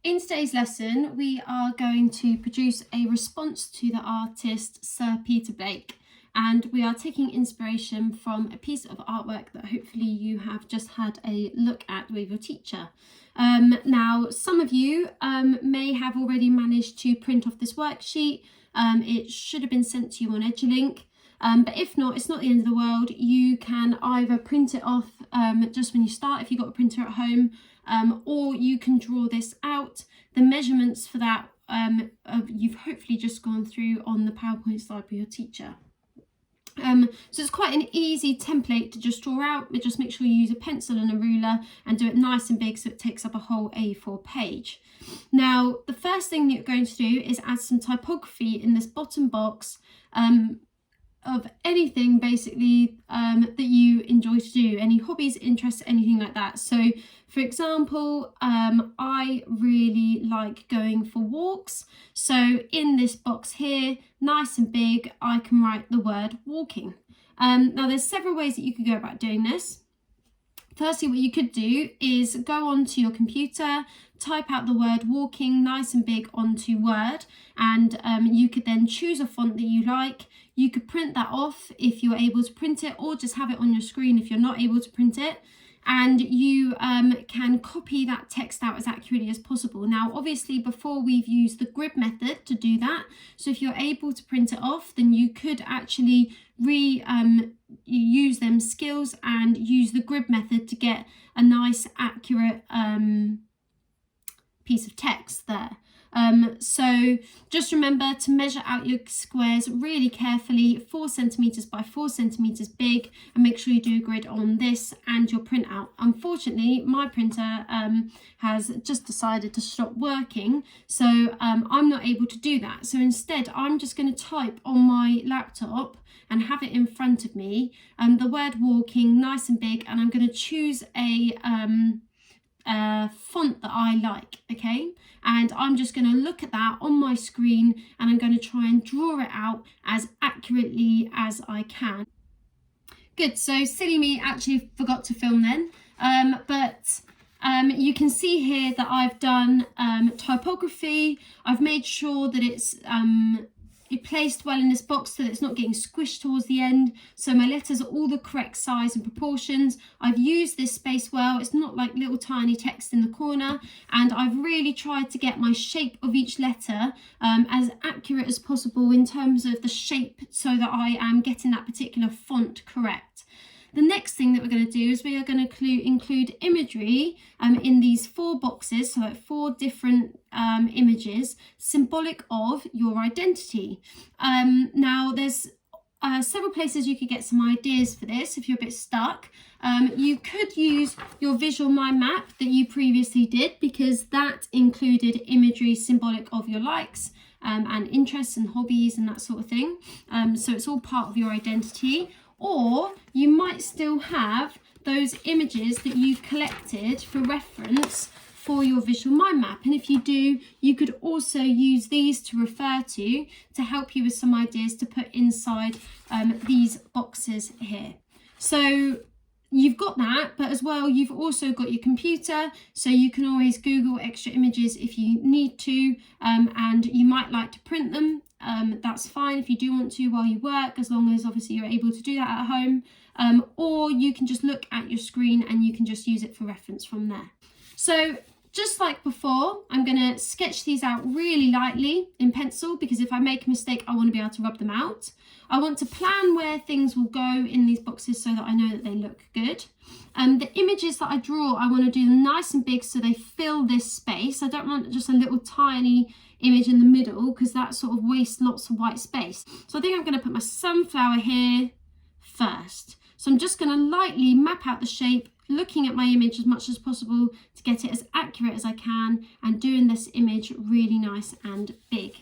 In today's lesson, we are going to produce a response to the artist Sir Peter Blake, and we are taking inspiration from a piece of artwork that hopefully you have just had a look at with your teacher. Now, some of you may have already managed to print off this worksheet. It should have been sent to you on Edulink. But if not, it's not the end of the world. You can either print it off just when you start if you've got a printer at home, or you can draw this out. The measurements for that you've hopefully just gone through on the PowerPoint slide with your teacher. So it's quite an easy template to just draw out, but just make sure you use a pencil and a ruler and do it nice and big so it takes up a whole A4 page. Now, the first thing that you're going to do is add some typography in this bottom box of anything basically that you enjoy to do, any hobbies, interests, anything like that. So for example, I really like going for walks, so in this box here, nice and big, I can write the word walking. Now there's several ways that you could go about doing this. Firstly, what you could do is go onto your computer, type out the word walking nice and big onto Word, and you could then choose a font that you like. You could print that off if you're able to print it, or just have it on your screen if you're not able to print it. And you can copy that text out as accurately as possible. Now, obviously, before we've used the grid method to do that. So if you're able to print it off, then you could actually use them skills and use the grid method to get a nice, accurate piece of text there. So just remember to measure out your squares really carefully, 4 centimeters by 4 centimeters big, and make sure you do a grid on this and your printout. Unfortunately, my printer has just decided to stop working, so I'm not able to do that. So instead, I'm just going to type on my laptop and have it in front of me, the word walking nice and big, and I'm going to choose a font that I like, okay? And I'm just going to look at that on my screen, and I'm going to try and draw it out as accurately as I can. Good, so silly me, actually forgot to film then, but you can see here that I've done typography. I've made sure that it's placed well in this box so that it's not getting squished towards the end, so my letters are all the correct size and proportions. I've used this space well, it's not like little tiny text in the corner, and I've really tried to get my shape of each letter as accurate as possible in terms of the shape, so that I am getting that particular font correct. The next thing that we're going to do is we are going to include imagery in these 4 boxes, so like 4 different images symbolic of your identity. Now there's several places you could get some ideas for this if you're a bit stuck. You could use your visual mind map that you previously did, because that included imagery symbolic of your likes and interests and hobbies and that sort of thing. So it's all part of your identity. Or you might still have those images that you've collected for reference for your visual mind map. And if you do, you could also use these to refer to help you with some ideas to put inside these boxes here. So you've got that, but as well, you've also got your computer, so you can always Google extra images if you need to, and you might like to print them. That's fine if you do want to while you work, as long as obviously you're able to do that at home, or you can just look at your screen and you can just use it for reference from there. So just like before, I'm going to sketch these out really lightly in pencil, because if I make a mistake, I want to be able to rub them out. I want to plan where things will go in these boxes so that I know that they look good. The images that I draw, I want to do them nice and big so they fill this space. I don't want just a little tiny image in the middle, because that sort of wastes lots of white space. So I think I'm going to put my sunflower here first. So I'm just going to lightly map out the shape, looking at my image as much as possible to get it as accurate as I can, and doing this image really nice and big.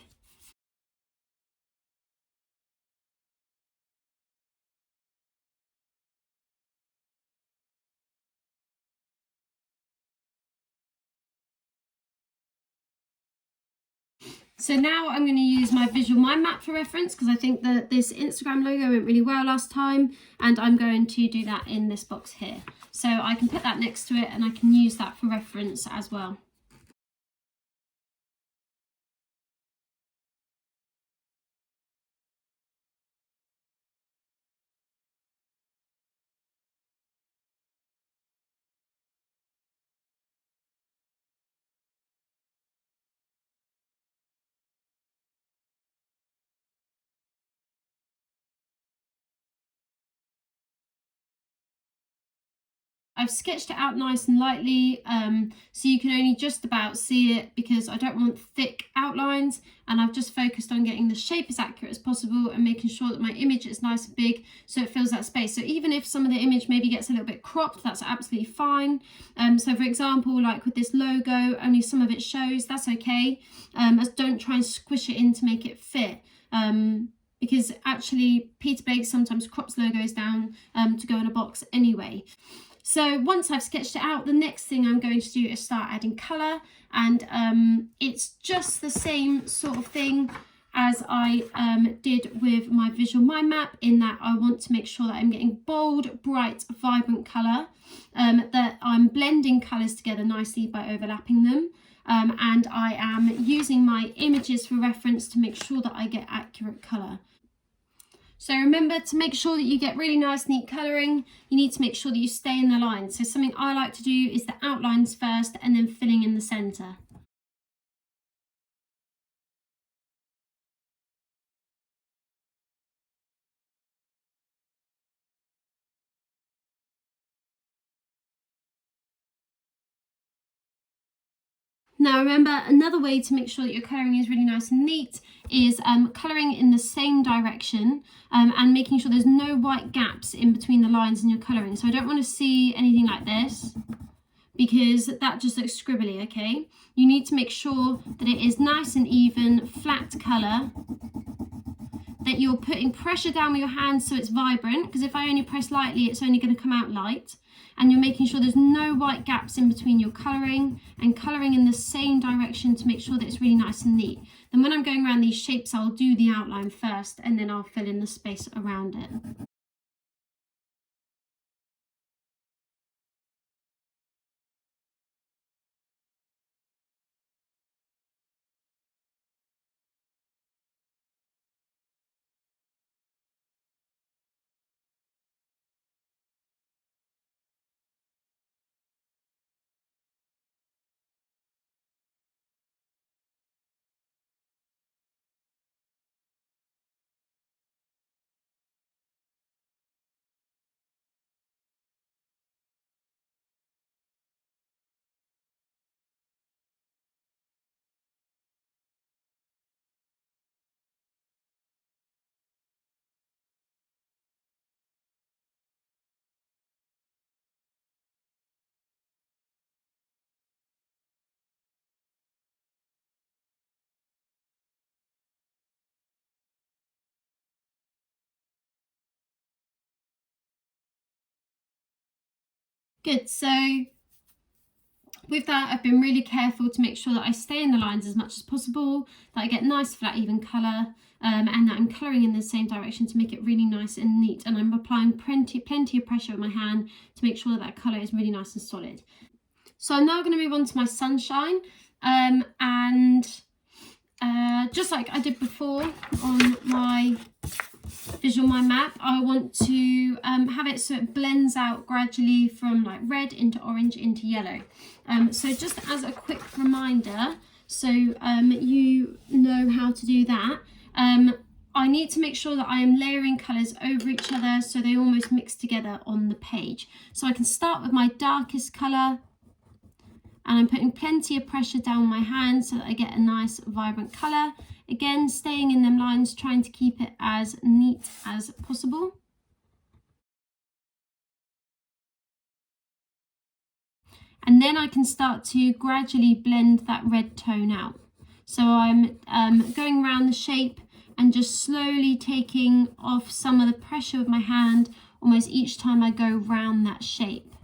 So now I'm going to use my visual mind map for reference, because I think that this Instagram logo went really well last time, and I'm going to do that in this box here. So I can put that next to it and I can use that for reference as well. I've sketched it out nice and lightly, so you can only just about see it because I don't want thick outlines, and I've just focused on getting the shape as accurate as possible and making sure that my image is nice and big so it fills that space. So even if some of the image maybe gets a little bit cropped, that's absolutely fine. So for example, like with this logo, only some of it shows, that's okay. Don't try and squish it in to make it fit. Because actually Peter Blake sometimes crops logos down to go in a box anyway. So once I've sketched it out, the next thing I'm going to do is start adding colour, and it's just the same sort of thing as I did with my visual mind map, in that I want to make sure that I'm getting bold, bright, vibrant colour, that I'm blending colours together nicely by overlapping them, and I am using my images for reference to make sure that I get accurate colour. So remember, to make sure that you get really nice neat colouring, you need to make sure that you stay in the lines. So something I like to do is the outlines first and then filling in the centre. Now remember, another way to make sure that your colouring is really nice and neat is colouring in the same direction, and making sure there's no white gaps in between the lines in your colouring. So I don't want to see anything like this, because that just looks scribbly, okay? You need to make sure that it is nice and even, flat colour, that you're putting pressure down with your hand so it's vibrant, because if I only press lightly, it's only going to come out light. And you're making sure there's no white gaps in between your colouring, and colouring in the same direction to make sure that it's really nice and neat. Then when I'm going around these shapes, I'll do the outline first and then I'll fill in the space around it. Good, so with that, I've been really careful to make sure that I stay in the lines as much as possible, that I get nice flat even colour, and that I'm colouring in the same direction to make it really nice and neat, and I'm applying plenty of pressure with my hand to make sure that that colour is really nice and solid. So I'm now going to move on to my sunshine, and just like I did before on my visual mind map, I want to have it so it blends out gradually from like red into orange into yellow. So just as a quick reminder, so you know how to do that, I need to make sure that I am layering colours over each other so they almost mix together on the page. So I can start with my darkest colour, and I'm putting plenty of pressure down my hand so that I get a nice vibrant colour. Again, staying in them lines, trying to keep it as neat as possible. And then I can start to gradually blend that red tone out. So I'm going around the shape and just slowly taking off some of the pressure with my hand almost each time I go round that shape.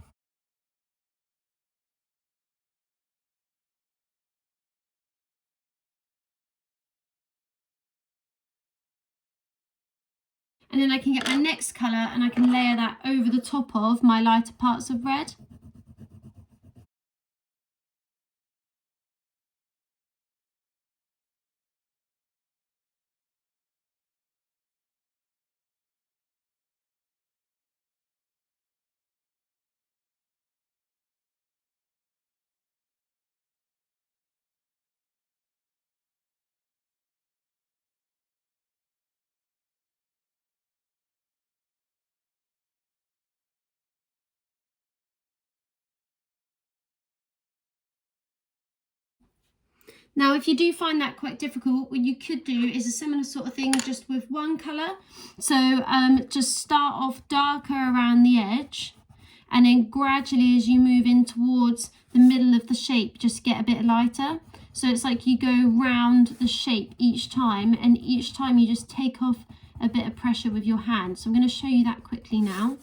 And then I can get my next colour and I can layer that over the top of my lighter parts of red. Now, if you do find that quite difficult, what you could do is a similar sort of thing, just with one colour. So just start off darker around the edge, and then gradually as you move in towards the middle of the shape, just get a bit lighter. So it's like you go round the shape each time, and each time you just take off a bit of pressure with your hand. So I'm going to show you that quickly now.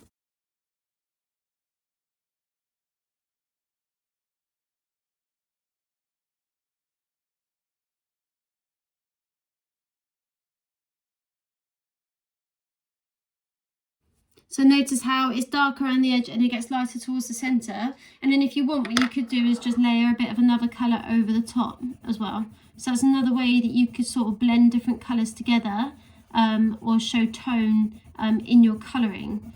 So notice how it's darker around the edge and it gets lighter towards the centre. And then if you want, what you could do is just layer a bit of another colour over the top as well. So that's another way that you could sort of blend different colours together, or show tone in your colouring.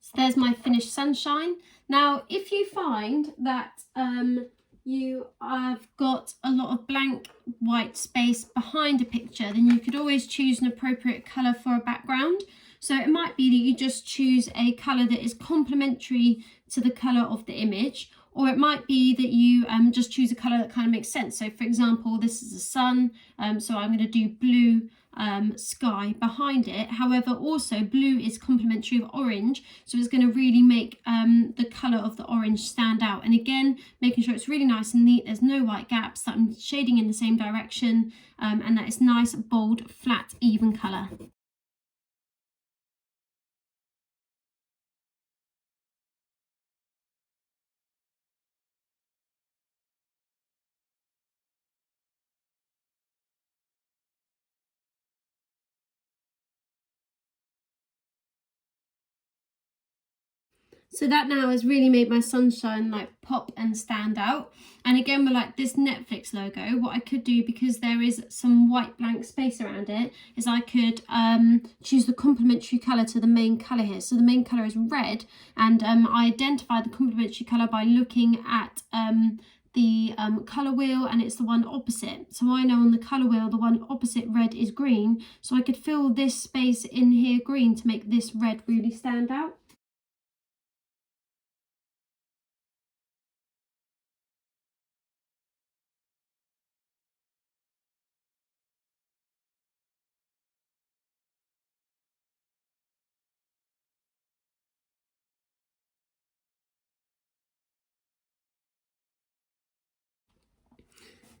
So there's my finished sunshine. Now, if you find that you have got a lot of blank white space behind a picture, then you could always choose an appropriate colour for a background. So it might be that you just choose a colour that is complementary to the colour of the image, or it might be that you just choose a colour that kind of makes sense. So for example, this is the sun, so I'm going to do blue sky behind it. However, also blue is complementary of orange, so it's going to really make the colour of the orange stand out. And again, making sure it's really nice and neat, there's no white gaps, that I'm shading in the same direction, and that it's nice, bold, flat, even colour. So that now has really made my sunshine like pop and stand out. And again, with like this Netflix logo, what I could do, because there is some white blank space around it, is I could choose the complementary colour to the main colour here. So the main colour is red, and I identified the complementary colour by looking at the colour wheel, and it's the one opposite. So I know on the colour wheel the one opposite red is green, so I could fill this space in here green to make this red really stand out.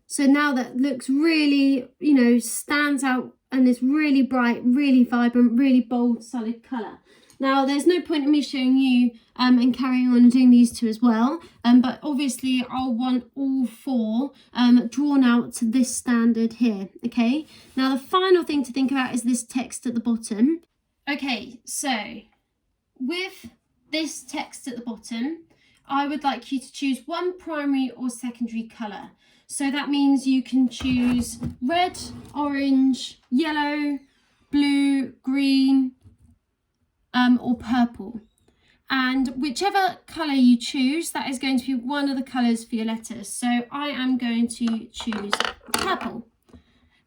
So now that looks really, you know, stands out, and it's really bright, really vibrant, really bold, solid colour. Now, there's no point in me showing you and carrying on and doing these two as well, but obviously I'll want all four drawn out to this standard here, okay? Now, the final thing to think about is this text at the bottom. Okay, so with this text at the bottom, I would like you to choose one primary or secondary colour. So that means you can choose red, orange, yellow, blue, green, or purple. And whichever colour you choose, that is going to be one of the colours for your letters. So I am going to choose purple.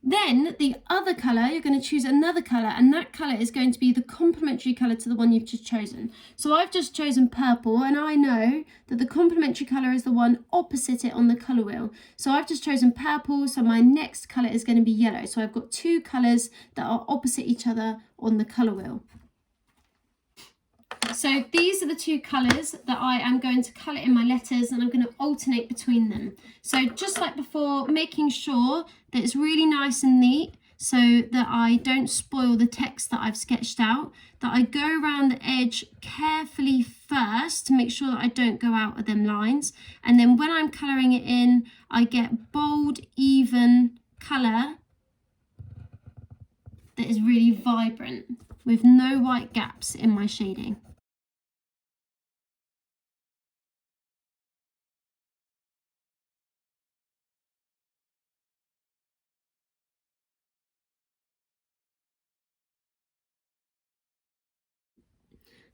Then the other colour, you're going to choose another colour, and that colour is going to be the complementary colour to the one you've just chosen. So I've just chosen purple, and I know that the complementary colour is the one opposite it on the colour wheel. So I've just chosen purple, so my next colour is going to be yellow. So I've got two colours that are opposite each other on the colour wheel. So these are the two colours that I am going to colour in my letters, and I'm going to alternate between them. So just like before, making sure that it's really nice and neat so that I don't spoil the text that I've sketched out, that I go around the edge carefully first to make sure that I don't go out of them lines. And then when I'm colouring it in, I get bold, even colour that is really vibrant with no white gaps in my shading.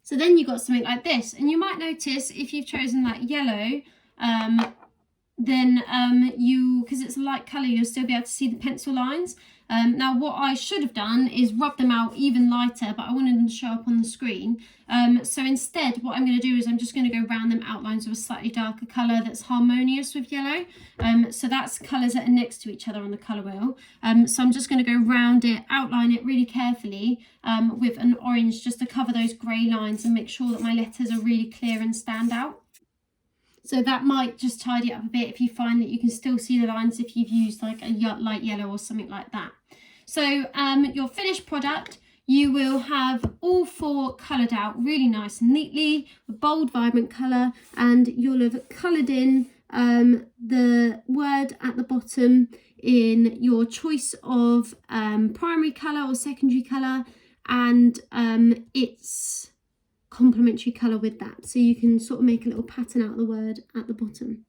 So then you've got something like this, and you might notice if you've chosen like yellow, then because it's a light colour, you'll still be able to see the pencil lines. Now what I should have done is rub them out even lighter, but I wanted them to show up on the screen. So instead what I'm going to do is I'm just going to go round them outlines with a slightly darker colour that's harmonious with yellow. So that's colours that are next to each other on the colour wheel. So I'm just going to go round it, outline it really carefully with an orange just to cover those grey lines and make sure that my letters are really clear and stand out. So that might just tidy it up a bit if you find that you can still see the lines if you've used like a light yellow or something like that. So your finished product, you will have all 4 coloured out really nice and neatly, a bold, vibrant colour, and you'll have coloured in the word at the bottom in your choice of primary colour or secondary colour, and its complementary colour with that, so you can sort of make a little pattern out of the word at the bottom.